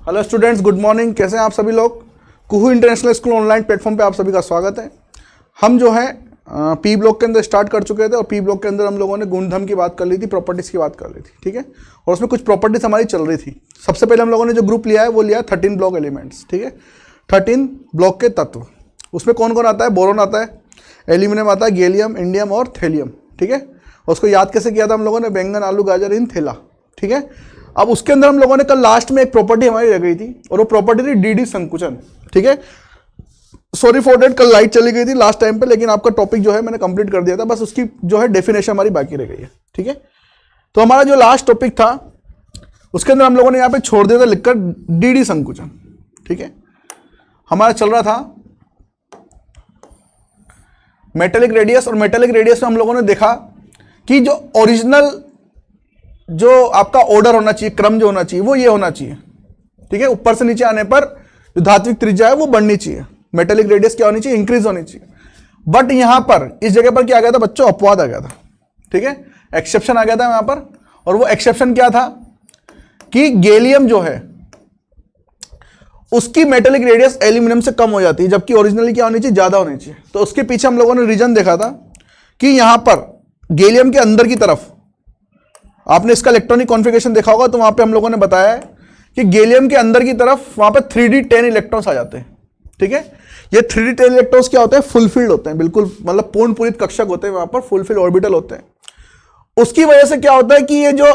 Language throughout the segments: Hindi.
Hello students, good morning. कैसे हैं आप सभी लोग। कुहू इंटरनेशनल स्कूल ऑनलाइन प्लेटफॉर्म पे आप सभी का स्वागत है। हम जो है पी ब्लॉक के अंदर स्टार्ट कर चुके थे और पी ब्लॉक के अंदर हम लोगों ने गुणधर्म की बात कर ली थी, प्रॉपर्टीज़ की बात कर ली थी, ठीक है। और उसमें कुछ प्रॉपर्टीज हमारी चल रही थी। सबसे पहले हम लोगों ने जो ग्रुप लिया है वो लिया 13 ब्लॉक एलिमेंट्स, ठीक है। 13 ब्लॉक के तत्व, उसमें कौन कौन आता है। बोरोन आता है, एल्यूमिनियम आता है, गैलियम, इंडियम और थेलियम, ठीक है। उसको याद कैसे किया था हम लोगों ने, बैंगन आलू गाजर इन थैला, ठीक है। अब उसके अंदर हम लोगों ने कल लास्ट में एक प्रॉपर्टी हमारी रह गई थी और वो प्रॉपर्टी थी डीडी संकुचन, ठीक है। सॉरी फॉर डेट, कल लाइट चली गई थी लास्ट टाइम पे, लेकिन आपका टॉपिक जो है मैंने कंप्लीट कर दिया था, बस उसकी जो है डेफिनेशन हमारी बाकी रह गई है, ठीक है। तो हमारा जो लास्ट टॉपिक था उसके अंदर हम लोगों ने यहाँ पे छोड़ दिया था लिखकर डीडी संकुचन, ठीक है। हमारा चल रहा था मेटेलिक रेडियस, और मेटेलिक रेडियस में हम लोगों ने देखा कि जो ओरिजिनल जो आपका ऑर्डर होना चाहिए, क्रम जो होना चाहिए वो ये होना चाहिए, ठीक है। ऊपर से नीचे आने पर जो धात्विक त्रिज्या है वो बढ़नी चाहिए, मेटेलिक रेडियस क्या होनी चाहिए, इंक्रीज होनी चाहिए। बट यहां पर इस जगह पर क्या आ गया था बच्चों, अपवाद आ गया था, ठीक है। एक्सेप्शन आ गया था यहां पर, और वो एक्सेप्शन क्या था कि गैलियम जो है उसकी मेटेलिक रेडियस एल्यूमिनियम से कम हो जाती है, जबकि ओरिजिनली क्या होनी चाहिए, ज्यादा होनी चाहिए। तो उसके पीछे हम लोगों ने रीजन देखा था कि यहां पर गैलियम के अंदर की तरफ आपने इसका इलेक्ट्रॉनिक कॉन्फ़िगरेशन देखा होगा, तो वहां पे हम लोगों ने बताया है कि गैलियम के अंदर की तरफ वहां पे 3d10 इलेक्ट्रॉन्स आ जाते हैं, ठीक है। ये 3d10 इलेक्ट्रॉन्स क्या होते हैं, फुलफिल्ड होते हैं, बिल्कुल मतलब पूर्ण पूरित कक्षक होते हैं, वहां पर फुलफिल्ड ऑर्बिटल होते हैं। उसकी वजह से क्या होता है कि ये जो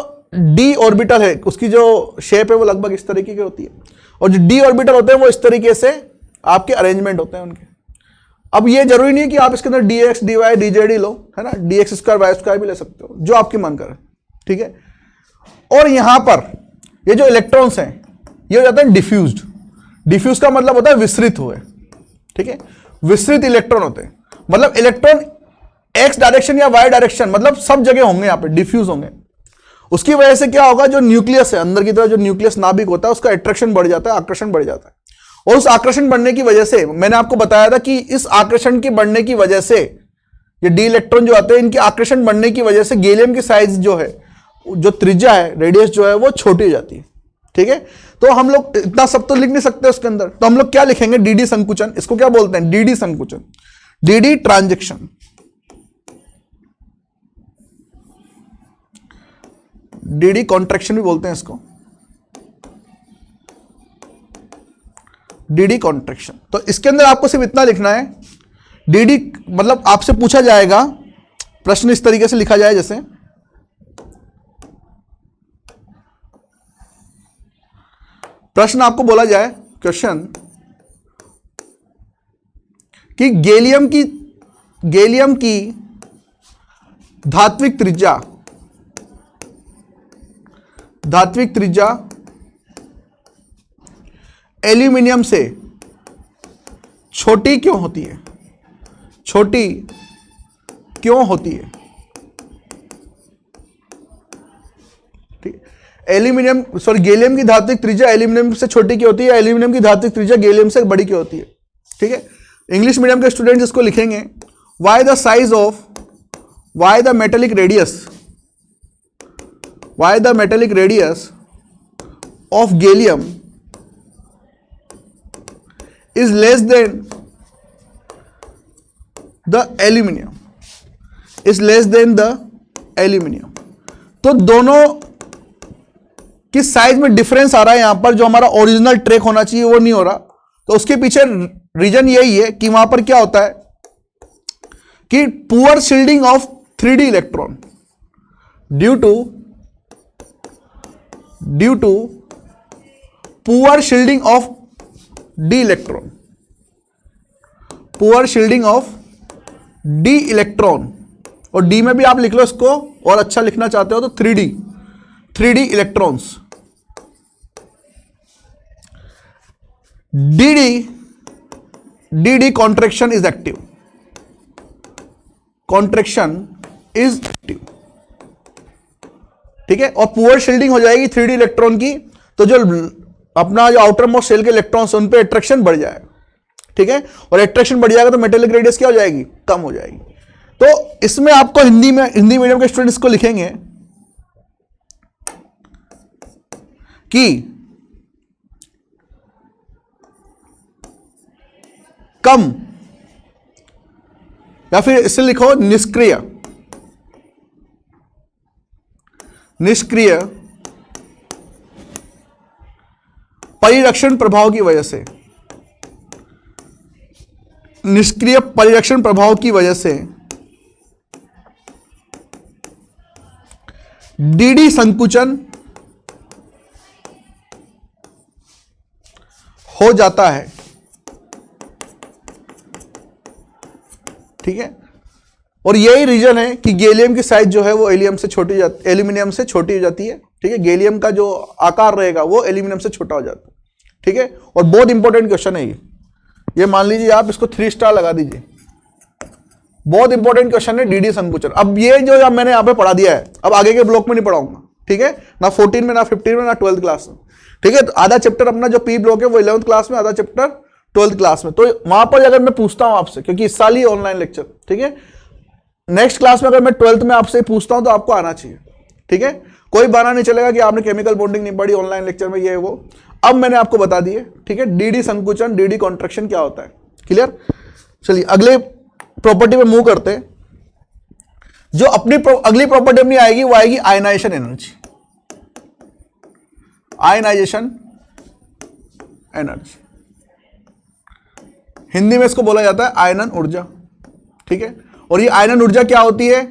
डी ऑर्बिटल है उसकी जो शेप है वो लगभग इस तरीके की होती है, और जो डी ऑर्बिटल होते हैं वो इस तरीके से आपके अरेंजमेंट होते हैं उनके। अब ये जरूरी नहीं कि आप इसके अंदर dx dy dz लो, है ना, dx स्क्वायर वाई स्क्वायर भी ले सकते हो, जो आपकी मन करे, ठीक है। और यहां पर ये जो इलेक्ट्रॉन्स हैं ये हो जाते हैं डिफ्यूज्ड। डिफ्यूज का मतलब होता है विस्तृत हुए, ठीक है। विस्तृत इलेक्ट्रॉन होते हैं, मतलब इलेक्ट्रॉन एक्स डायरेक्शन या वाई डायरेक्शन, मतलब सब जगह होंगे यहां पे, डिफ्यूज होंगे। उसकी वजह से क्या होगा, जो न्यूक्लियस है अंदर की तरफ, जो न्यूक्लियस नाभिक होता है उसका अट्रैक्शन बढ़ जाता है, आकर्षण बढ़ जाता है। और उस आकर्षण बढ़ने की वजह से मैंने आपको बताया था कि इस आकर्षण के बढ़ने की वजह से ये डी इलेक्ट्रॉन जो आते हैं, इनके आकर्षण बढ़ने की वजह से गैलियम की साइज जो है, जो त्रिज्या है, रेडियस जो है वो छोटी हो जाती है, ठीक है। तो हम लोग इतना सब तो लिख नहीं सकते उसके अंदर, तो हम लोग क्या लिखेंगे, डीडी संकुचन। इसको क्या बोलते हैं, डीडी संकुचन, डीडी ट्रांजैक्शन, डीडी कॉन्ट्रैक्शन भी बोलते हैं इसको, डीडी कॉन्ट्रैक्शन। तो इसके अंदर आपको सिर्फ इतना लिखना है, डीडी मतलब आपसे पूछा जाएगा, प्रश्न इस तरीके से लिखा जाए जैसे प्रश्न आपको बोला जाए, क्वेश्चन, कि गैलियम की धात्विक त्रिज्या एल्यूमिनियम से छोटी क्यों होती है, छोटी क्यों होती है, ठीक। एल्यूमिनियम गैलियम की धात्विक त्रिज्या एल्यूमिनियम से छोटी क्यों होती है, एल्यूमिनियम की धात्विक त्रिज्या गैलियम से बड़ी क्यों होती है, ठीक है। इंग्लिश मीडियम के स्टूडेंट्स इसको लिखेंगे, why the metallic radius of gallium is less than the aluminium, तो दोनों किस साइज में डिफरेंस आ रहा है यहां पर, जो हमारा ओरिजिनल ट्रैक होना चाहिए वो नहीं हो रहा। तो उसके पीछे रीजन यही है कि वहां पर क्या होता है कि poor shielding of 3d electron due to poor shielding of D electron, poor shielding of D electron, और डी में भी आप लिख लो इसको, और अच्छा लिखना चाहते हो तो 3d electrons. D contraction is active, ठीक है। और पुअर शील्डिंग हो जाएगी 3d इलेक्ट्रॉन की, तो जो अपना जो आउटर मोस्ट सेल के इलेक्ट्रॉन्स उन पे अट्रैक्शन बढ़ जाएगा, ठीक है। और अट्रैक्शन बढ़ जाएगा तो मेटेलिक रेडियस क्या हो जाएगी, कम हो जाएगी। तो इसमें आपको हिंदी मीडियम के स्टूडेंट्स को लिखेंगे कि कम, या फिर इसे लिखो निष्क्रिय, निष्क्रिय परिरक्षण प्रभाव की वजह से, निष्क्रिय परिरक्षण प्रभाव की वजह से डीडी संकुचन हो जाता है। ठीक है, और यही रीजन है कि गैलियम की साइज जो है वो एल्यूमिनियम से छोटी हो जाती है। ठीक है, गैलियम का जो आकार रहेगा वो एल्यूमिनियम से छोटा हो जाता है। ठीक है, और बहुत इंपॉर्टेंट क्वेश्चन है ये मान लीजिए आप इसको 3 स्टार लगा दीजिए, बहुत इंपॉर्टेंट क्वेश्चन है डीडी संकुचन। अब ये जो मैंने यहां पे पढ़ा दिया है, अब आगे के ब्लॉक में नहीं पढ़ाऊंगा। ठीक है, ना 14 में, ना 15 में, ना 12th क्लास में। ठीक है, तो आधा चैप्टर अपना जो पी ब्लॉक है वो 11th क्लास में, आधा चैप्टर 12th क्लास में। तो वहां पर अगर मैं पूछता हूं आपसे, क्योंकि इस साल ही ऑनलाइन लेक्चर, ठीक है, नेक्स्ट क्लास में अगर मैं 12th में आपसे पूछता हूं तो आपको आना चाहिए। ठीक है, कोई बहाना नहीं चलेगा कि आपने केमिकल बॉन्डिंग नहीं पढ़ी ऑनलाइन लेक्चर में, ये वो। अब मैंने आपको बता दिए। ठीक है, डीडी संकुचन, डीडी कॉन्ट्रैक्शन क्या होता है, क्लियर। चलिए अगले प्रॉपर्टी पे मूव करते हैं। जो अपनी अगली प्रॉपर्टी अपनी आएगी वो आएगी ionization energy, ionization energy, Hindi में इसको बोला जाता है आयनन ऊर्जा। ठीक है, और ये आयनन ऊर्जा क्या होती है,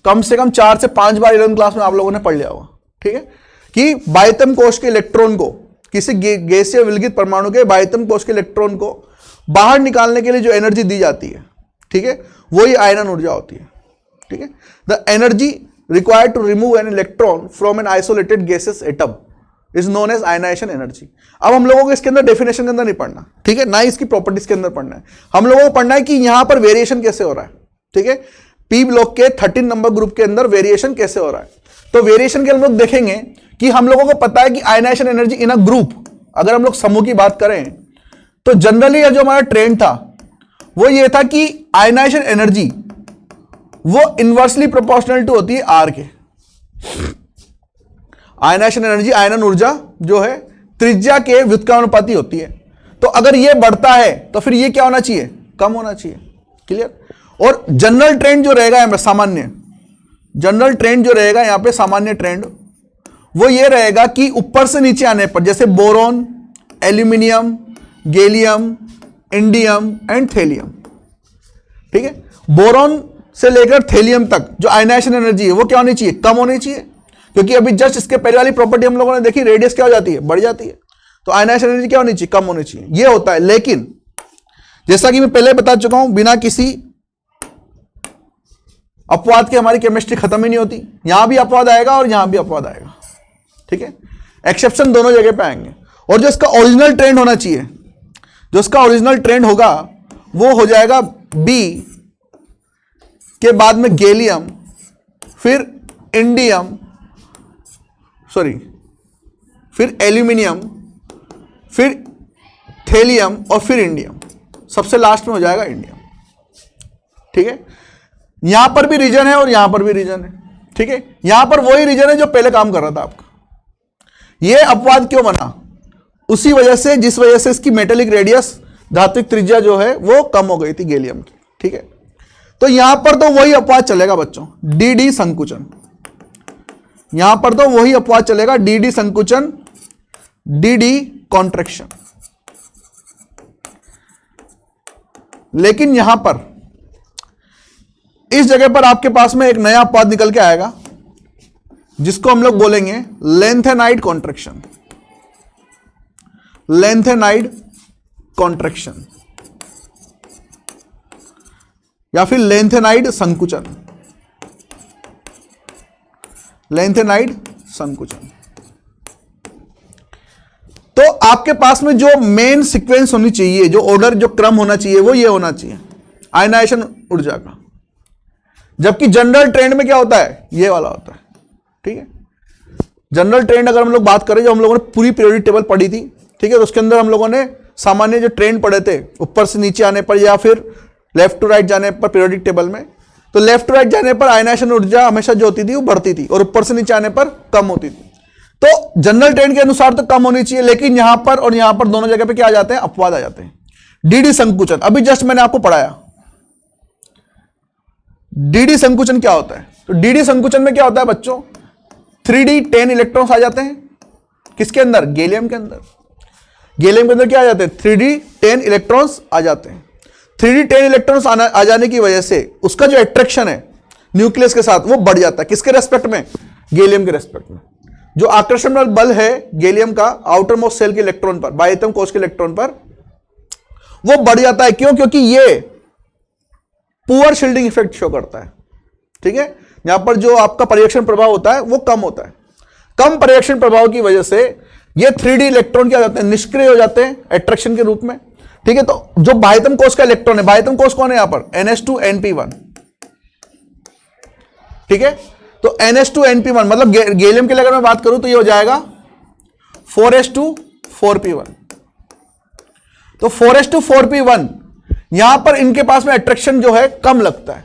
कम से कम 4 से 5 बार 11th क्लास में आप लोगों ने पढ़ लिया होगा। ठीक है, कि बाह्यतम कोश के इलेक्ट्रॉन को, किसी गैसीय विलगित परमाणु के बाह्यतम कोश के इलेक्ट्रॉन को बाहर निकालने के लिए जो एनर्जी दी जाती है, ठीक है, वही आयनन ऊर्जा होती है। ठीक है, the energy required to remove an electron from an isolated gases atom is known as ionization energy. अब हम लोगों को इसके अंदर डेफिनेशन के अंदर नहीं पढ़ना, ठीक है, ना ही इसकी प्रॉपर्टीज के अंदर पढ़ना है। हम लोगों को पढ़ना है कि यहां पर वेरिएशन कैसे हो रहा है। ठीक है, पी ब्लॉक के 13 नंबर ग्रुप के अंदर वेरिएशन कैसे हो रहा है। तो वेरिएशन के हम लोग देखेंगे कि हम लोगों को पता है कि ionization energy in a group, अगर हम लोग समूह की बात करें तो जनरली जो हमारा ट्रेंड था वो ये था कि आयनाइजेशन एनर्जी वो इनवर्सली प्रोपोर्शनल टू होती है आर के। आयनाइजेशन एनर्जी, आयनन ऊर्जा जो है त्रिज्या के व्युत्क्रमानुपाती होती है। तो अगर ये बढ़ता है तो फिर ये क्या होना चाहिए, कम होना चाहिए, क्लियर। और जनरल ट्रेंड जो रहेगा यहां पे, सामान्य जनरल ट्रेंड जो रहेगा यहां पे, सामान्य ट्रेंड वो ये रहेगा कि ऊपर से नीचे आने पर, जैसे boron, aluminium, gallium, indium and thallium. ठीक है, बोरॉन से लेकर थेलियम तक जो आयनाइजेशन एनर्जी है वो क्या होनी चाहिए, कम होनी चाहिए, क्योंकि अभी जस्ट इसके पहले वाली प्रॉपर्टी हम लोगों ने देखी, रेडियस क्या हो जाती है, बढ़ जाती है। तो आयनाइजेशन एनर्जी क्या होनी चाहिए, कम होनी चाहिए, ये होता है। लेकिन जैसा कि मैं पहले बता चुका हूं, बिना किसी अपवाद के हमारी केमिस्ट्री खत्म ही नहीं होती। यहां भी अपवाद आएगा और यहां भी अपवाद आएगा। ठीक है, एक्सेप्शन दोनों जगह पे आएंगे। और जो इसका ओरिजिनल ट्रेंड होना चाहिए, जो इसका ओरिजिनल ट्रेंड होगा वो हो जाएगा बी के बाद में गैलियम, फिर इंडियम, फिर एल्यूमिनियम, फिर थेलियम और फिर इंडियम, सबसे लास्ट में हो जाएगा इंडियम। ठीक है, यहां पर भी रीजन है और यहां पर भी रीजन है। ठीक है, यहां पर वही रीजन है जो पहले काम कर रहा था आपका। यह अपवाद क्यों बना, उसी वजह से जिस वजह से इसकी मेटेलिक रेडियस, धात्विक त्रिज्या जो है वो कम हो गई थी गैलियम की। ठीक है, तो यहां पर तो वही अपवाद चलेगा बच्चों, डीडी संकुचन, यहां पर तो वही अपवाद चलेगा, डीडी संकुचन, डीडी कॉन्ट्रैक्शन। लेकिन यहां पर इस जगह पर आपके पास में एक नया अपवाद निकल के आएगा जिसको हम लोग बोलेंगे लेंथेनाइड कॉन्ट्रैक्शन, लेंथेनाइड कॉन्ट्रैक्शन या फिर लेंथेनाइड संकुचन, लेंथेनाइड संकुचन। तो आपके पास में जो मेन सीक्वेंस होनी चाहिए, जो ऑर्डर, जो क्रम होना चाहिए वो ये होना चाहिए आयनाइजेशन ऊर्जा का। जबकि जनरल ट्रेंड में क्या होता है, ये वाला होता है। ठीक है, जनरल ट्रेंड अगर हम लोग बात करें, जो हम लोगों ने पूरी पीरियोडिक टेबल पढ़ी थी, ठीक है, तो उसके अंदर हम लोगों ने सामान्य जो ट्रेंड पढ़े थे, ऊपर से नीचे आने पर या फिर लेफ्ट टू राइट जाने पर पीरियोडिक टेबल में, तो लेफ्ट टू राइट जाने पर आयनाइजेशन ऊर्जा हमेशा जो होती थी वो बढ़ती थी और ऊपर से नीचे आने पर कम होती थी। तो जनरल ट्रेंड के अनुसार तो कम होनी चाहिए, लेकिन यहां पर और यहां पर दोनों जगह पे क्या आ जाते हैं, अपवाद आ जाते हैं। डीडी संकुचन, अभी जस्ट मैंने आपको पढ़ाया। डीडी संकुचन क्या होता है? तो डीडी संकुचन में क्या होता है बच्चों, 3D 10 इलेक्ट्रॉन्स आ जाते हैं किसके अंदर, गैलियम के अंदर। गैलियम के अंदर क्या आ जाते हैं, 3D 10 इलेक्ट्रॉन्स आ जाते हैं। 3D 10 इलेक्ट्रॉन्स आ जाने की वजह से उसका जो अट्रैक्शन है न्यूक्लियस के साथ वो बढ़ जाता है। किसके रेस्पेक्ट में, गैलियम के रेस्पेक्ट में। जो आकर्षण बल है गैलियम का आउटर मोस्ट सेल के इलेक्ट्रॉन पर, बाह्यतम कोश के इलेक्ट्रॉन पर, वो बढ़ जाता है। क्यों? क्योंकि ये पुअर शील्डिंग इफेक्ट शो करता है। ठीक है, यहां पर जो आपका परिरक्षण प्रभाव होता है वो कम होता है। कम परिरक्षण प्रभाव की वजह से ये 3D इलेक्ट्रॉन क्या हो जाते हैं, निष्क्रिय हो जाते हैं अट्रैक्शन के रूप में। ठीक है, तो जो बाह्यतम कोश का इलेक्ट्रॉन है, बाह्यतम कोश कौन है यहां पर, NH2NP1। ठीक है, तो NH2NP1 मतलब गैलियम के लिए अगर मैं बात करूं तो ये हो जाएगा 4s2 4p1। तो 4s2 4p1 यहां पर इनके पास में अट्रैक्शन जो है कम लगता है।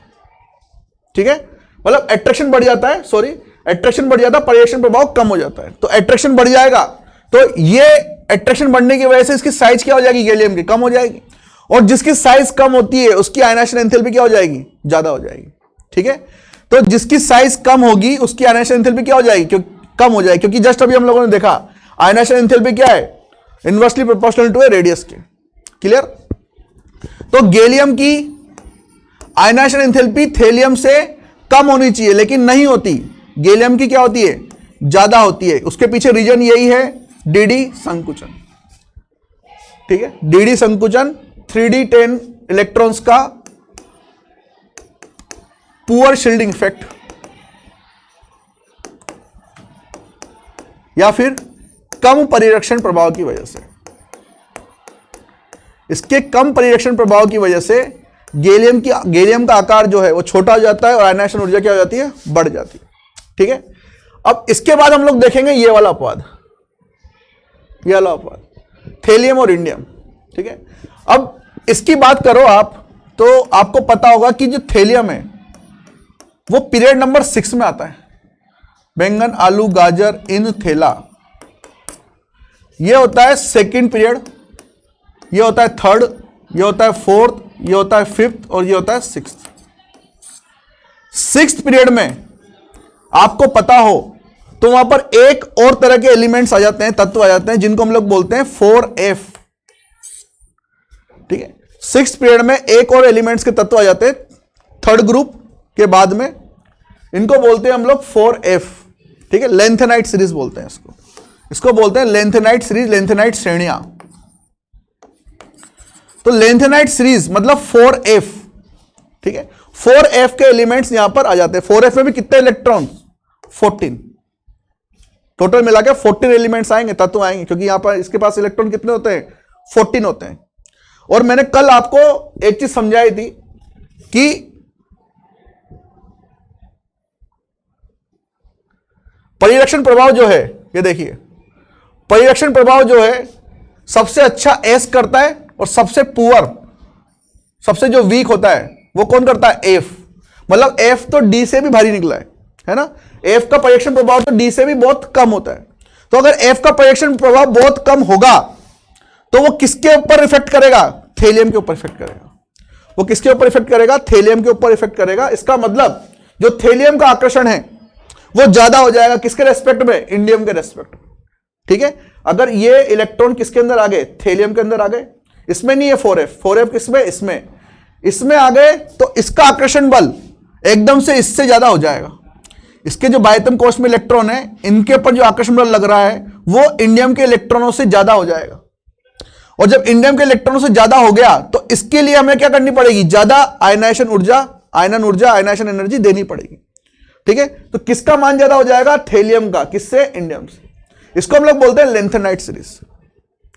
ठीक है, मतलब अट्रैक्शन बढ़ जाता है, सॉरी अट्रैक्शन बढ़ जाता है, परिरक्षण प्रभाव कम हो जाता है। तो अट्रैक्शन बढ़ जाएगा, तो ये अट्रैक्शन बढ़ने की वजह से इसकी साइज क्या हो जाएगी, गैलियम की कम हो जाएगी। और जिसकी साइज कम होती है उसकी आयनाइजेशन एंथैल्पी क्या हो जाएगी, ज्यादा हो जाएगी। ठीक है, तो जिसकी साइज कम होगी उसकी आयनाइजेशन एंथैल्पी क्या हो जाएगी, कम हो जाएगी। क्योंकि जस्ट अभी हम लोगों ने देखा आयनाइजेशन एंथैल्पी क्या है, inversely proportional to a radius के। क्लियर? तो गैलियम की आयनाइजेशन एंथैल्पी थेलियम से कम होनी चाहिए, लेकिन नहीं होती। गैलियम की क्या होती है, ज्यादा होती है। उसके पीछे रीजन यही है, डीडी संकुचन। ठीक है, डीडी संकुचन 3D 10 इलेक्ट्रॉन्स का पुअर शील्डिंग इफेक्ट या फिर कम परिरक्षण प्रभाव की वजह से, इसके कम परिरक्षण प्रभाव की वजह से गैलियम का आकार जो है वो छोटा हो जाता है और आयनाइजेशन ऊर्जा क्या हो जाती है, बढ़ जाती है। ठीक है, अब इसके बाद हम लोग देखेंगे ये वाला अपवाद, ये वाला अपवाद थेलियम और इंडियम। ठीक है, अब इसकी बात करो आप तो आपको पता होगा कि जो थेलियम है वो पीरियड नंबर 6 में आता है। बैंगन, आलू, गाजर, इन, थेला, ये होता है सेकंड पीरियड, ये होता है थर्ड, ये होता है फोर्थ, ये होता है फिफ्थ और ये होता है सिक्स्थ। सिक्स्थ पीरियड में आपको पता हो तो वहां पर एक और तरह के एलिमेंट्स आ जाते हैं, तत्व आ जाते हैं, जिनको हम लोग बोलते हैं 4f। ठीक है, सिक्स्थ पीरियड में एक और एलिमेंट्स के तत्व आ जाते हैं थर्ड ग्रुप के बाद में, इनको बोलते हैं हम लोग 4f। ठीक है, लेंथेनाइट सीरीज बोलते हैं इसको बोलते हैं लेंथेनाइट सीरीज, लेंथेनाइट श्रेणियां। तो लेंथेनाइट सीरीज मतलब 4f। ठीक है, 4f के एलिमेंट्स यहां पर आ जाते हैं। 4f में भी कितने इलेक्ट्रॉन, 14 टोटल मिला के 14 एलिमेंट्स आएंगे, तत्व आएंगे, क्योंकि यहां पर इसके पास इलेक्ट्रॉन कितने होते हैं, 14 होते हैं। और मैंने कल आपको एक चीज समझाई थी कि परिरक्षण प्रभाव जो है, ये देखिए परिरक्षण प्रभाव जो है सबसे अच्छा एस करता है और सबसे पुअर, सबसे जो वीक होता है वो कौन करता है, एफ। मतलब एफ तो डी से भी भारी निकला है ना। एफ का परिरक्षण प्रभाव तो डी से भी बहुत कम होता है। तो अगर एफ का परिरक्षण प्रभाव बहुत कम होगा तो वो किसके ऊपर इफेक्ट करेगा, थेलियम के ऊपर इफेक्ट करेगा। वो किसके ऊपर इफेक्ट करेगा, थेलियम के ऊपर इफेक्ट करेगा। इसका मतलब जो थेलियम का आकर्षण है वो ज्यादा हो जाएगा किसके रेस्पेक्ट में, इंडियम के रेस्पेक्ट में। ठीक है, अगर ये इलेक्ट्रॉन किसके अंदर आ गए, थेलियम के अंदर आ गए, इसमें नहीं है 4f किसमें, इसमें आ गए, तो इसका आकर्षण बल एकदम से इससे ज्यादा हो जाएगा। इसके जो बाह्यतम कोश में इलेक्ट्रॉन है इनके ऊपर जो आकर्षण बल लग रहा है वो इंडियम के इलेक्ट्रॉनों से ज्यादा हो जाएगा। और जब इंडियम के इलेक्ट्रॉनों से ज्यादा हो गया तो इसके लिए हमें क्या करनी पड़ेगी, ज्यादा आयनाइजेशन ऊर्जा, आयनाइजेशन एनर्जी देनी पड़ेगी। ठीक है, तो किसका मान ज्यादा हो जाएगा, थेलियम का, किससे, इंडियम से। इसको हम लोग बोलते हैं लेंथेनाइट सीरीज।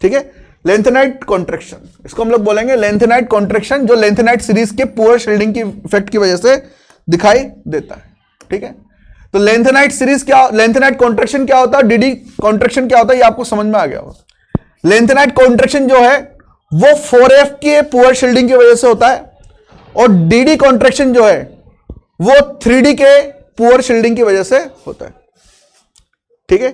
ठीक है, लेंथेनाइट कॉन्ट्रैक्शन, इसको हम लोग बोलेंगे लेंथेनाइट कॉन्ट्रैक्शन, जो लेंथेनाइट सीरीज के पुअर शील्डिंग की इफेक्ट की वजह से दिखाई देता है। ठीक है, तो लेंथेनाइट सीरीज क्या, लेंथेनाइट कॉन्ट्रैक्शन क्या होता है, डीडी कॉन्ट्रैक्शन क्या होता है, ये आपको समझ में आ गया होगा। लेंथेनाइट कॉन्ट्रैक्शन जो है वो 4f के पुअर शील्डिंग की वजह से होता है और डीडी कॉन्ट्रैक्शन जो है वो 3d के पुअर शील्डिंग की वजह से होता है। ठीक है,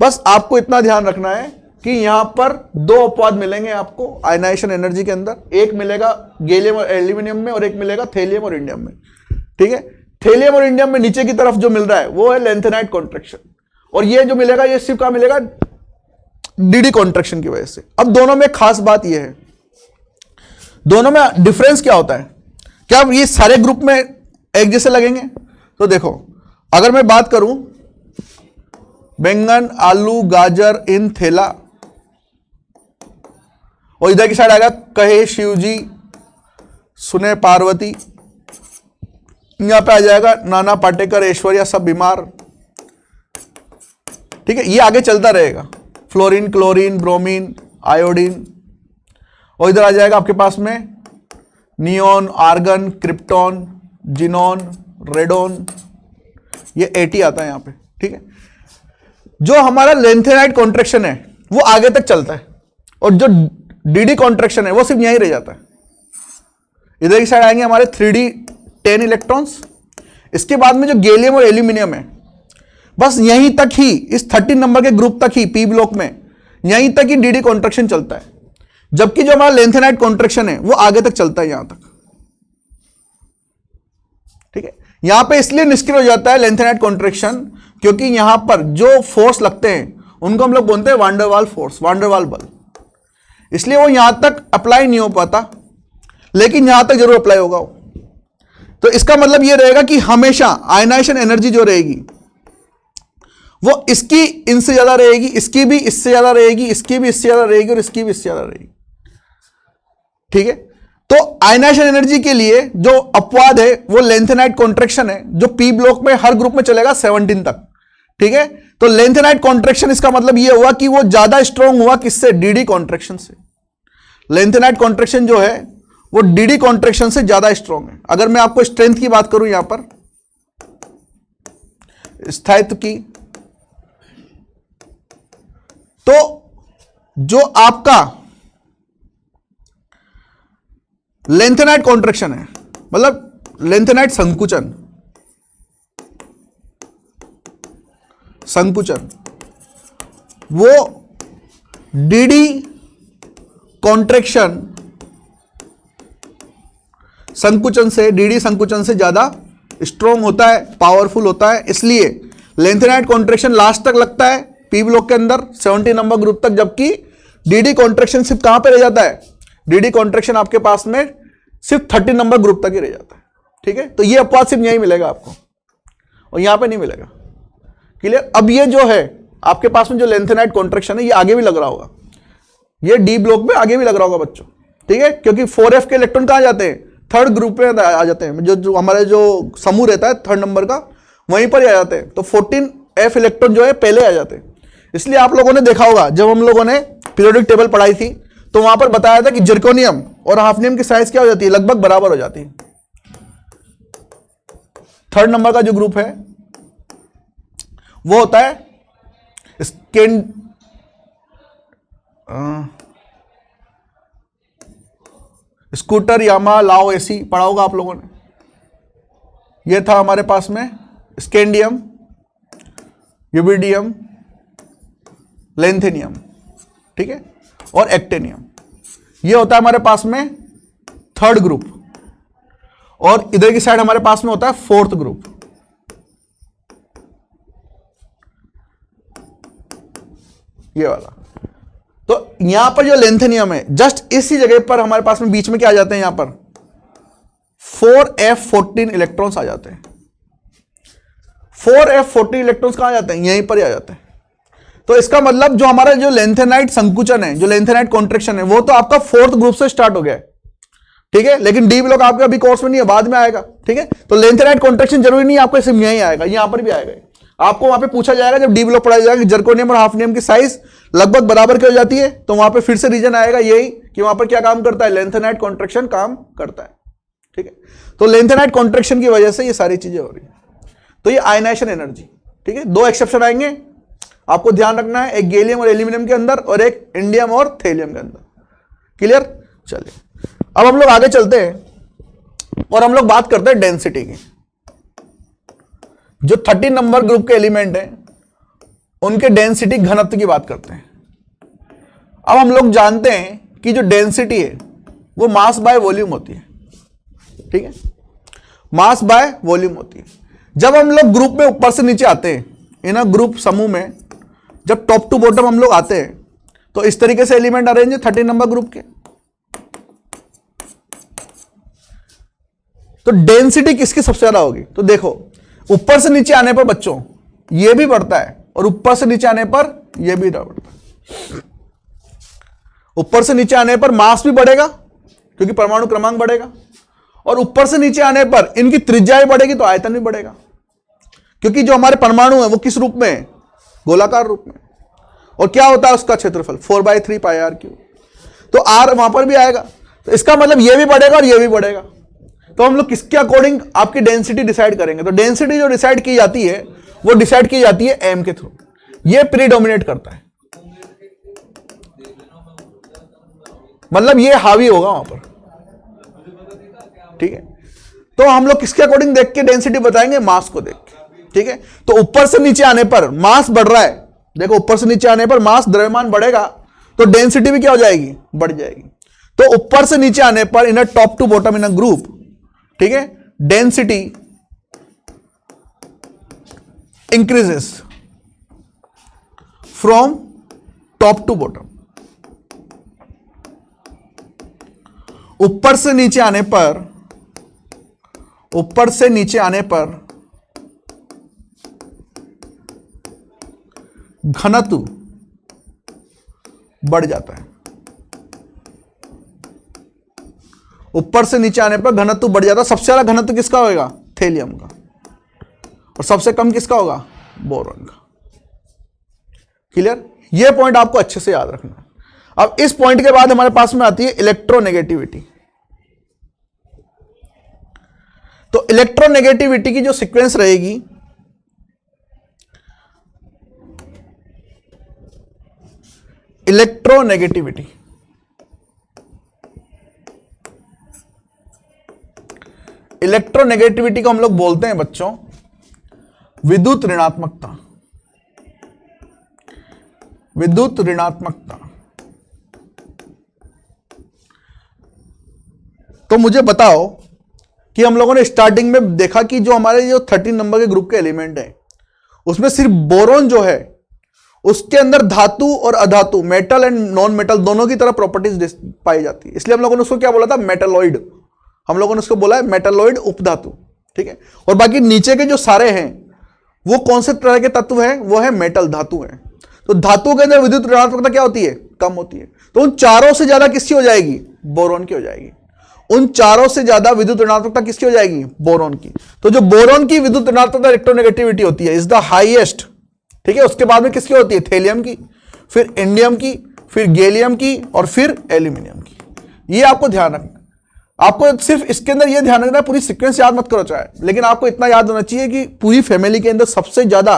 बस आपको इतना ध्यान रखना है कि यहां पर दो अपवाद मिलेंगे आपको आयनाइजेशन एनर्जी के अंदर, एक मिलेगा गैलियम और एल्यूमिनियम में और एक मिलेगा थेलियम और इंडियम में। ठीक है, थेलियम और इंडियम में नीचे की तरफ जो मिल रहा है वो है लेंथेनाइट कॉन्ट्रैक्शन, और ये जो मिलेगा ये सिर्फ कहां मिलेगा, डीडी कॉन्ट्रैक्शन की वजह से। अब दोनों में खास बात ये है, दोनों में डिफरेंस क्या होता है, क्या ये सारे ग्रुप में एक जैसे लगेंगे? तो देखो, अगर मैं बात करूं बैंगन, आलू, गाजर इन थैला, और इधर की साइड आएगा कहे शिव जी, सुने पार्वती, यहां पे आ जाएगा नाना पाटेकर, ऐश्वर्या सब बीमार। ठीक है, ये आगे चलता रहेगा, फ्लोरीन, क्लोरीन, ब्रोमीन, आयोडीन, और इधर आ जाएगा आपके पास में neon, argon, krypton, xenon, radon, ये 80 आता है यहां पे। ठीक है, जो हमारा लेंथेनाइट कॉन्ट्रैक्शन है वो आगे तक चलता है, और जो डीडी कॉन्ट्रैक्शन है वो सिर्फ यहीं रह जाता है। इधर की साइड आएंगे हमारे 3D 10 इलेक्ट्रॉन्स, इसके बाद में जो गैलियम और एल्यूमिनियम है बस यहीं तक ही, इस 13 नंबर के ग्रुप तक ही, पी ब्लॉक में यहीं तक ही डीडी कॉन्ट्रैक्शन चलता है, जबकि जो हमारा लेंथेनाइट कॉन्ट्रैक्शन है वो आगे तक चलता है यहां तक। ठीक है, यहां पे इसलिए निष्क्रिय हो जाता है लेंथेनाइट कॉन्ट्रैक्शन, क्योंकि यहां पर जो फोर्स लगते हैं उनको हम लोग बोलते हैं वांडरवाल फोर्स, वांडरवाल बल, इसलिए वो यहां तक अप्लाई नहीं हो पाता, लेकिन यहां तक जरूर अप्लाई होगा। तो इसका मतलब ये रहेगा कि हमेशा आयनाइजेशन एनर्जी जो रहेगी वो इसकी इनसे ज्यादा रहेगी, इसकी भी इससे ज्यादा रहेगी, इसकी भी इससे ज्यादा रहेगी, और इसकी भी इससे ज्यादा रहेगी। ठीक है, तो आयनाइजेशन एनर्जी के लिए जो अपवाद है वो लेंथेनाइट कॉन्ट्रैक्शन है, जो पी ब्लॉक में हर ग्रुप में चलेगा 17 तक। ठीक है, तो लेंथेनाइट कॉन्ट्रैक्शन इसका मतलब ये हुआ कि वो ज्यादा स्ट्रॉन्ग हुआ किससे, डीडी कॉन्ट्रैक्शन से। लेंथेनाइट कॉन्ट्रैक्शन जो है वो डीडी कॉन्ट्रैक्शन से ज्यादा स्ट्रॉन्ग है। अगर मैं आपको स्ट्रेंथ की बात करूं यहां पर, स्थायित्व की, तो जो आपका लेंथेनाइट कॉन्ट्रैक्शन है, मतलब लेंथेनाइट संकुचन, वो डीडी कॉन्ट्रैक्शन संकुचन से, डीडी संकुचन से ज्यादा स्ट्रॉन्ग होता है, पावरफुल होता है। इसलिए लेंथेनाइट कॉन्ट्रैक्शन लास्ट तक लगता है पी ब्लॉक के अंदर 70 नंबर ग्रुप तक, जबकि डीडी कॉन्ट्रैक्शन सिर्फ कहां पे रह जाता है, डीडी कॉन्ट्रैक्शन आपके पास में सिर्फ 30 नंबर ग्रुप तक ही रह जाता है। ठीक है, तो ये अपवाद सिर्फ यहीं मिलेगा आपको, और यहां पे नहीं मिलेगा। क्लियर? अब ये जो है आपके पास में जो लेंथेनाइट कॉन्ट्रैक्शन है ये आगे भी लग रहा होगा, ये डी ब्लॉक में आगे भी लग रहा होगा बच्चों। ठीक है, क्योंकि 4f के इलेक्ट्रॉन कहां जाते हैं, थर्ड ग्रुप में आ जाते हैं, जो हमारे जो समूह रहता है थर्ड नंबर का वहीं पर ही आ जाते हैं। तो 14f इलेक्ट्रॉन जो है पहले आ जाते हैं। इसलिए आप लोगों ने देखा होगा जब हम लोगों ने पीरियोडिक टेबल पढ़ाई थी तो वहां पर बताया था कि जर्कोनियम और हाफनियम की साइज क्या हो जाती है, लगभग बराबर हो जाती है। थर्ड नंबर का जो ग्रुप है वो होता है स्कूटर, यामा, लाओ, एसी, पढ़ा होगा आप लोगों ने। ये था हमारे पास में स्कैंडियम, यूबिडियम, लेंथेनियम, ठीक है, और एक्टेनियम। ये होता है हमारे पास में थर्ड ग्रुप, और इधर की साइड हमारे पास में होता है फोर्थ ग्रुप। ये वाला। तो यहां पर जो लेंथेनियम है जस्ट इसी जगह पर हमारे पास में बीच में क्या आ जाते हैं, यहां पर 4f14 इलेक्ट्रॉन्स आ जाते हैं। 4f14 इलेक्ट्रॉन्स कहां आ जाते हैं, यहीं पर ही आ जाते हैं। तो इसका मतलब जो हमारा जो लेंथेनाइट संकुचन है, जो लेंथेनाइट कॉन्ट्रैक्शन है, वो तो आपका फोर्थ ग्रुप से स्टार्ट हो गया है, ठीक है, लेकिन डी ब्लॉक आपका अभी कोर्स में नहीं है, बाद में आएगा। ठीक है, तो लेंथेनाइट कॉन्ट्रैक्शन जरूरी नहीं है आपको सिर्फ यहीं आएगा, यहां पर भी आएगा। आपको वहां पे पूछा जाएगा जब डी ब्लॉक पढ़ाया जाएगा कि जर्कोनियम और हाफनियम की साइज लगभग बराबर की हो जाती है, तो वहां पे फिर से रीजन आएगा यही कि वहां पर क्या काम करता है, लेंथेनाइट कॉन्ट्रैक्शन काम करता है। ठीक है, तो लेंथेनाइट कॉन्ट्रैक्शन की वजह से ये सारी चीजें हो रही है। तो ये आयनाइजेशन एनर्जी, ठीक है, दो एक्सेप्शन आएंगे, आपको ध्यान रखना है, एक गैलियम और एल्यूमिनियम के अंदर और एक इंडियम और थेलियम के अंदर। क्लियर? चलिए अब हम लोग आगे चलते हैं और हम लोग बात करते हैं डेंसिटी की। जो 30 नंबर ग्रुप के एलिमेंट हैं उनके डेंसिटी घनत्व की बात करते हैं। अब हम लोग जानते हैं कि जो डेंसिटी है वो मास बाय वॉल्यूम होती है, ठीक है, मास बाय वॉल्यूम होती है। जब हम लोग ग्रुप में ऊपर से नीचे आते हैं, इन अ ग्रुप समूह में जब टॉप टू बॉटम हम लोग आते हैं तो इस तरीके से एलिमेंट अरेंज है 13 नंबर ग्रुप के। तो डेंसिटी किसकी सबसे ज्यादा होगी? तो देखो ऊपर से नीचे आने पर बच्चों ये भी बढ़ता है और ऊपर से नीचे आने पर ये भी बढ़ता है। ऊपर से नीचे आने पर मास भी बढ़ेगा क्योंकि परमाणु क्रमांक बढ़ेगा, और ऊपर से नीचे आने पर इनकी त्रिज्या बढ़ेगी तो आयतन भी बढ़ेगा, क्योंकि जो हमारे परमाणु है वो किस रूप में है? गोलाकार रूप में। और क्या होता है उसका क्षेत्रफल? 4/3 पाई आर क्यूब। तो आर वहां पर भी आएगा, तो इसका मतलब ये भी बढ़ेगा और ये भी बढ़ेगा। तो हम लोग किसके अकॉर्डिंग आपकी डेंसिटी डिसाइड करेंगे? तो डेंसिटी जो डिसाइड की जाती है वो डिसाइड की जाती है एम के थ्रू। ये प्रीडोमिनेट करता है, मतलब ये हावी होगा वहां पर, ठीक है। तो हम लोग किसके अकॉर्डिंग देख के डेंसिटी बताएंगे? मास को देख के, ठीक है। तो ऊपर से नीचे आने पर मास बढ़ रहा है, देखो ऊपर से नीचे आने पर मास द्रव्यमान बढ़ेगा तो डेंसिटी भी क्या हो जाएगी? बढ़ जाएगी। तो ऊपर से नीचे आने पर in a top to bottom in a group, ठीक है, density increases from top to bottom. ऊपर से नीचे आने पर, ऊपर से नीचे आने पर घनत्व बढ़ जाता है। ऊपर से नीचे आने पर घनत्व बढ़ जाता है। सबसे ज्यादा घनत्व किसका होगा? थेलियम का। और सबसे कम किसका होगा? बोरॉन का। क्लियर? ये पॉइंट आपको अच्छे से याद रखना है। अब इस पॉइंट के बाद हमारे पास में आती है इलेक्ट्रोनेगेटिविटी। तो इलेक्ट्रोनेगेटिविटी की जो सीक्वेंस रहेगी, इलेक्ट्रोनेगेटिविटी, इलेक्ट्रोनेगेटिविटी को हम लोग बोलते हैं बच्चों विद्युत ऋणात्मकता। विद्युत ऋणात्मकता। तो मुझे बताओ कि हम लोगों ने स्टार्टिंग में देखा कि जो हमारे जो 13 नंबर के ग्रुप के एलिमेंट है उसमें सिर्फ बोरोन जो है उसके अंदर धातु और अधातु, मेटल एंड नॉन मेटल दोनों की तरह प्रॉपर्टीज पाई जाती है, इसलिए हम लोगों ने उसको क्या बोला था? मेटलॉइड। हम लोगों ने उसको बोला है मेटलॉइड उपधातु, ठीक है। और बाकी नीचे के जो सारे हैं वो कौन से तरह के तत्व हैं? वो है मेटल, धातु है। तो धातु के अंदर विद्युत ऋणात्मकता क्या होती है? कम होती है। तो उन चारों से ज्यादा किसकी हो जाएगी? बोरोन की हो जाएगी। उन चारों से ज्यादा विद्युत ऋणात्मकता किसकी हो जाएगी? बोरोन की। तो जो बोरोन की विद्युत ऋणात्मकता इलेक्ट्रोनेगेटिविटी होती है इज द हाईएस्ट, ठीक है। उसके बाद में किसकी होती है? थेलियम की, फिर इंडियम की, फिर गैलियम की और फिर एल्यूमिनियम की। ये आपको ध्यान रखना। आपको सिर्फ इसके अंदर ये ध्यान रखना, पूरी सीक्वेंस याद मत करो चाहे, लेकिन आपको इतना याद होना चाहिए कि पूरी फैमिली के अंदर सबसे ज्यादा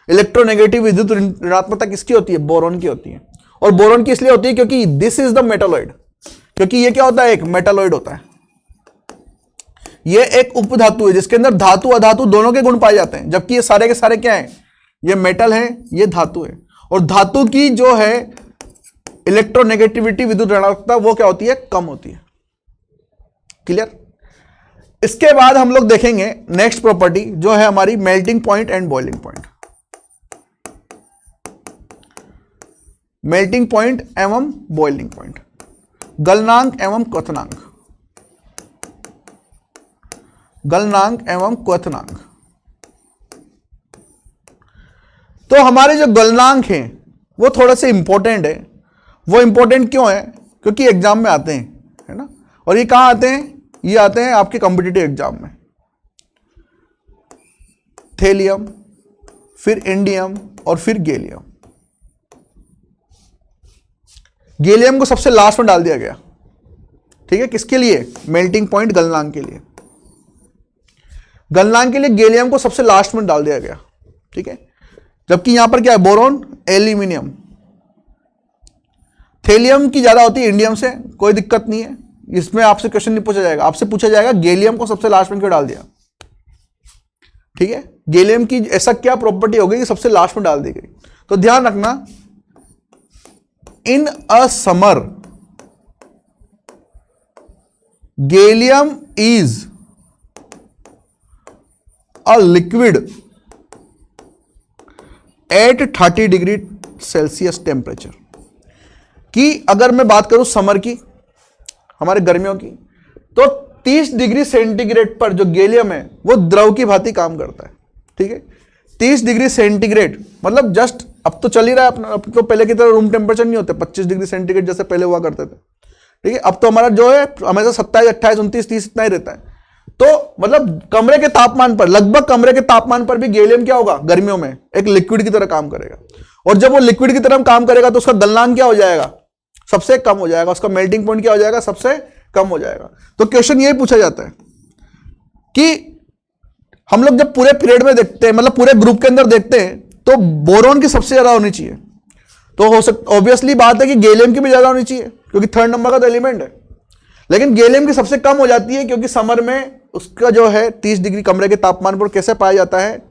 इलेक्ट्रोनेगेटिव विद्युत ऋणात्मकता किसकी होती है? बोरोन की होती है। और बोरोन की इसलिए होती है क्योंकि दिस इज द मेटलॉइड, क्योंकि ये क्या होता है? एक मेटलॉइड होता है। ये एक उपधातु है जिसके अंदर धातु अधातु दोनों के गुण पाए जाते हैं, जबकि ये सारे के सारे क्या हैं? ये मेटल है, ये धातु है। और धातु की जो है इलेक्ट्रोनेगेटिविटी विद्युत ऋणात्मकता वो क्या होती है? कम होती है। क्लियर? इसके बाद हम लोग देखेंगे नेक्स्ट प्रॉपर्टी जो है हमारी melting point and boiling point. Melting point एवं बॉइलिंग पॉइंट, गलनांक एवं क्वथनांक। गलनांक एवं क्वथनांक। तो हमारे जो गलनांक हैं वो थोड़े से इंपॉर्टेंट है। वो इंपॉर्टेंट क्यों है? क्योंकि एग्जाम में आते हैं, है ना। और ये कहां आते हैं? ये आते हैं आपके कॉम्पिटिटिव एग्जाम में। थेलियम, फिर इंडियम और फिर गैलियम। गैलियम को सबसे लास्ट में डाल दिया गया, ठीक है। किसके लिए? मेल्टिंग पॉइंट गलनांक के लिए। गलनांक के लिए गैलियम को सबसे लास्ट में डाल दिया गया, ठीक है। जबकि यहां पर क्या है? Boron, aluminium. थेलियम की ज्यादा होती है इंडियम से, कोई दिक्कत नहीं है, इसमें आपसे क्वेश्चन नहीं पूछा जाएगा। आपसे पूछा जाएगा गैलियम को सबसे लास्ट में क्यों डाल दिया, ठीक है। गैलियम की ऐसा क्या प्रॉपर्टी हो गई कि सबसे लास्ट में डाल दी गई? तो ध्यान रखना in a summer gallium is a liquid at 30 degree celsius temperature. कि अगर मैं बात करूं समर की, हमारे गर्मियों की, तो 30 डिग्री सेंटीग्रेड पर जो गैलियम है वो द्रव की भांति काम करता है। ठीक है, 30 डिग्री सेंटीग्रेड मतलब जस्ट, अब तो चल ही रहा है अपना, अब तो पहले की तरह रूम टेम्परेचर नहीं होते 25 डिग्री सेंटीग्रेड जैसे पहले हुआ करते थे। ठीक है, अब तो हमारा जो है हमेशा 27, 28, 29, 30 इतना ही रहता है। तो मतलब कमरे के तापमान पर, लगभग कमरे के तापमान पर भी गैलियम क्या होगा, गर्मियों में एक लिक्विड की तरह काम करेगा। और जब वो लिक्विड की तरह काम करेगा तो उसका गलनांक क्या हो जाएगा, सबसे कम हो जाएगा, उसका मेल्टिंग पॉइंट क्या हो जाएगा, सबसे कम हो जाएगा। तो क्वेश्चन यही पूछा जाता है कि हम लोग जब पूरे पीरियड में देखते हैं, मतलब पूरे ग्रुप के अंदर देखते हैं, तो बोरॉन की सबसे ज्यादा होनी चाहिए। तो हो सकता, ऑब्वियसली बात है कि गैलियम की भी ज्यादा होनी चाहिए क्योंकि 3rd नंबर का तो एलिमेंट है। लेकिन गैलियम की सबसे कम हो जाती है क्योंकि समर में उसका जो है 30 डिग्री कमरे के तापमान पर कैसे पाया जाता है,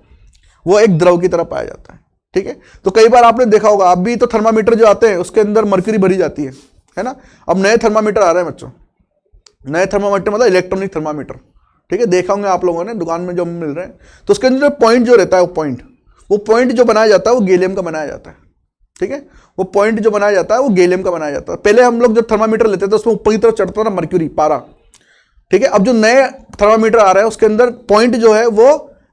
वो एक द्रव की तरह पाया जाता है। ठीक है, तो कई बार आपने देखा होगा, आप भी तो थर्मामीटर जो आते हैं उसके अंदर मर्क्यूरी भरी जाती है ना। अब नए थर्मामीटर आ रहे हैं बच्चों, नए थर्मामीटर मतलब इलेक्ट्रॉनिक थर्मामीटर। ठीक है, देखा होंगे आप लोगों ने दुकान में जो मिल रहे हैं, तो उसके अंदर पॉइंट जो रहता है, वो पॉइंट जो बनाया जाता है वो गैलियम का बनाया जाता है। ठीक है, वो पॉइंट जो बनाया जाता है वो गैलियम का बनाया जाता है। पहले हम लोग जब थर्मामीटर लेते थे उसमें ऊपर की तरफ चढ़ता था मर्क्यूरी, पारा। ठीक है, अब जो नए थर्मामीटर आ रहा है उसके अंदर पॉइंट जो है वो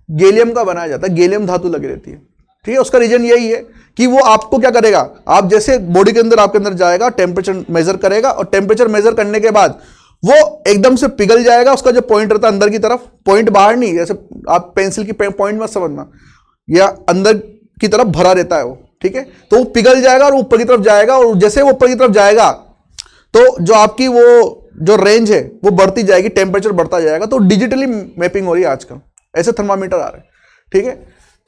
गैलियम का बनाया जाता है, गैलियम धातु लगी रहती है। ठीक है, उसका रीजन यही है कि वो आपको क्या करेगा, आप जैसे बॉडी के अंदर आपके अंदर जाएगा, टेम्परेचर मेजर करेगा, और टेम्परेचर मेजर करने के बाद वो एकदम से पिघल जाएगा। उसका जो पॉइंट रहता है अंदर की तरफ, पॉइंट बाहर नहीं, जैसे आप पेंसिल की पॉइंट मत समझना, या अंदर की तरफ भरा रहता है वो। ठीक है, तो वो पिघल जाएगा और ऊपर की तरफ जाएगा, और जैसे वो ऊपर की तरफ जाएगा तो जो आपकी वो जो रेंज है वो बढ़ती जाएगी, टेम्परेचर बढ़ता जाएगा। तो डिजिटली मैपिंग हो रही है आजकल, ऐसे थर्मामीटर आ रहे हैं। ठीक है,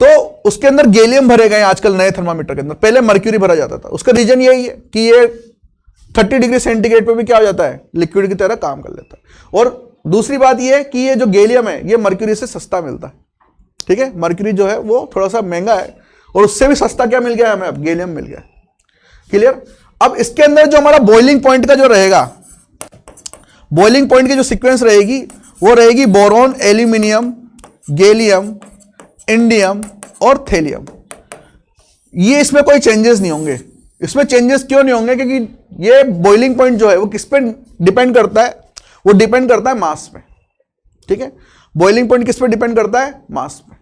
तो उसके अंदर गैलियम भरे गए आजकल नए थर्मामीटर के अंदर, पहले मर्क्यूरी भरा जाता था। उसका रीजन यही है कि ये 30 डिग्री सेंटीग्रेड पे भी क्या हो जाता है, लिक्विड की तरह काम कर लेता है। और दूसरी बात ये है कि ये जो गैलियम है ये मर्क्यूरी से सस्ता मिलता है। ठीक है, मर्क्यूरी जो है वो थोड़ा सा महंगा है, और उससे भी सस्ता क्या मिल गया हमें, अब गैलियम मिल गया। क्लियर। अब इसके अंदर जो हमारा बॉइलिंग पॉइंट का जो रहेगा, बॉइलिंग पॉइंट की जो सीक्वेंस रहेगी वो रहेगी बोरॉन, एल्यूमिनियम, गैलियम, इंडियम और थेलियम। ये इसमें कोई चेंजेस नहीं होंगे। इसमें चेंजेस क्यों नहीं होंगे, क्योंकि ये बॉइलिंग पॉइंट जो है वो किस पे डिपेंड करता है, वो डिपेंड करता है मास पे। ठीक है, बॉइलिंग पॉइंट किस पे डिपेंड करता है, मास पे।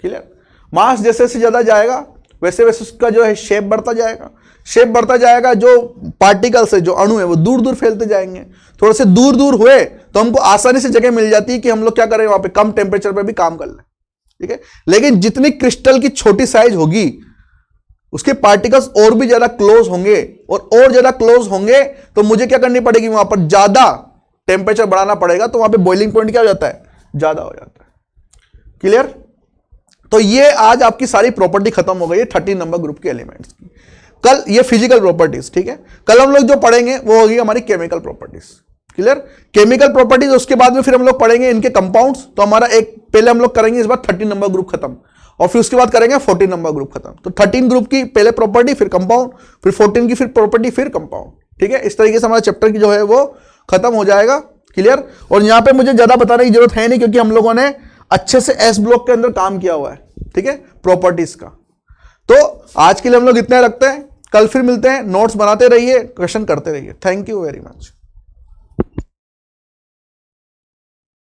क्लियर। मास जैसे जैसे ज्यादा जाएगा वैसे वैसे उसका जो है शेप बढ़ता जाएगा, शेप बढ़ता जाएगा, जो पार्टिकल्स है, जो अणु है, वो दूर दूर फैलते जाएंगे। थोड़े से दूर दूर हुए तो हमको आसानी से जगह मिल जाती है कि हम लोग क्या करें, वहां पे कम टेम्परेचर पे भी काम कर लें। ठीक है, लेकिन जितनी क्रिस्टल की छोटी साइज होगी उसके पार्टिकल्स और भी ज्यादा क्लोज होंगे, और ज्यादा क्लोज होंगे तो मुझे क्या करनी पड़ेगी, वहां पर ज्यादा टेम्परेचर बढ़ाना पड़ेगा, तो वहां पे बॉइलिंग पॉइंट क्या हो जाता है, ज्यादा हो जाता है। क्लियर। तो ये आज आपकी सारी प्रॉपर्टी खत्म हो गई है 13 नंबर ग्रुप के एलिमेंट्स की। कल ये फिजिकल प्रॉपर्टीज, ठीक है, कल हम लोग जो पढ़ेंगे वो होगी हमारी chemical properties. Clear. Chemical properties, उसके बाद में फिर हम लोग पढ़ेंगे इनके कंपाउंड्स। तो हमारा एक पहले हम लोग करेंगे इस बार 13 नंबर ग्रुप खत्म, और फिर उसके बाद करेंगे 14 नंबर ग्रुप खत्म। तो 13 ग्रुप की पहले प्रॉपर्टी, फिर कंपाउंड, फिर 14 की फिर प्रॉपर्टी, फिर कंपाउंड। ठीक है, इस तरीके से हमारा चैप्टर की जो है वो खत्म हो जाएगा। क्लियर। और यहां पे मुझे ज्यादा बताने की जरूरत है नहीं, क्योंकि हम लोगों ने अच्छे से एस ब्लॉक के अंदर काम किया हुआ है। ठीक है, प्रॉपर्टीज का। तो आज के लिए हम लोग इतने रखते हैं, कल फिर मिलते हैं। नोट्स बनाते रहिए, क्वेश्चन करते रहिए। Thank you very much.